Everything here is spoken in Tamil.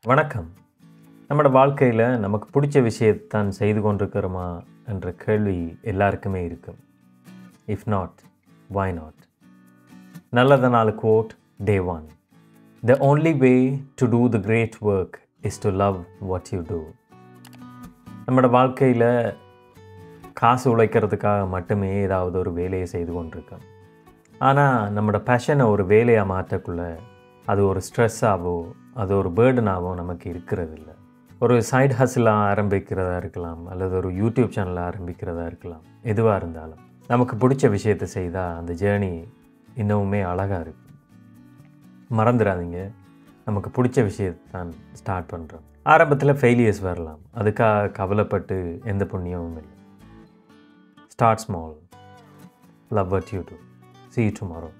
வணக்கம். நம்மளோட வாழ்க்கையில் நமக்கு பிடிச்ச விஷயத்தான் செய்து கொண்டிருக்கிறோமா என்ற கேள்வி எல்லாருக்குமே இருக்கும். If not, why not? நல்லத நாள் quote, day one. The only way to do the great work is to love what you do. நம்மளோட வாழ்க்கையில் காசு உழைக்கிறதுக்காக மட்டுமே ஏதாவது ஒரு வேலையை செய்து கொண்டிருக்கோம். ஆனால் நம்மளோட பேஷனை ஒரு வேலையாக மாற்றக்குள்ள அது ஒரு ஸ்ட்ரெஸ்ஸாகவோ அது ஒரு பேர்டனாகவோ நமக்கு இருக்கிறது இல்லை. ஒரு சைட் ஹஸ்லாக ஆரம்பிக்கிறதா இருக்கலாம், அல்லது ஒரு யூடியூப் சேனலை ஆரம்பிக்கிறதா இருக்கலாம். எதுவாக இருந்தாலும் நமக்கு பிடிச்ச விஷயத்தை செய்தால் அந்த ஜேர்னி இன்னமுமே அழகாக இருக்கும். மறந்துடாதீங்க, நமக்கு பிடிச்ச விஷயத்தை தான் ஸ்டார்ட் பண்ணுறோம். ஆரம்பத்தில் ஃபெயிலியர்ஸ் வரலாம், அதுக்காக கவலைப்பட்டு எந்த புண்ணியமும் இல்லை. Start small, love what you to. See you tomorrow.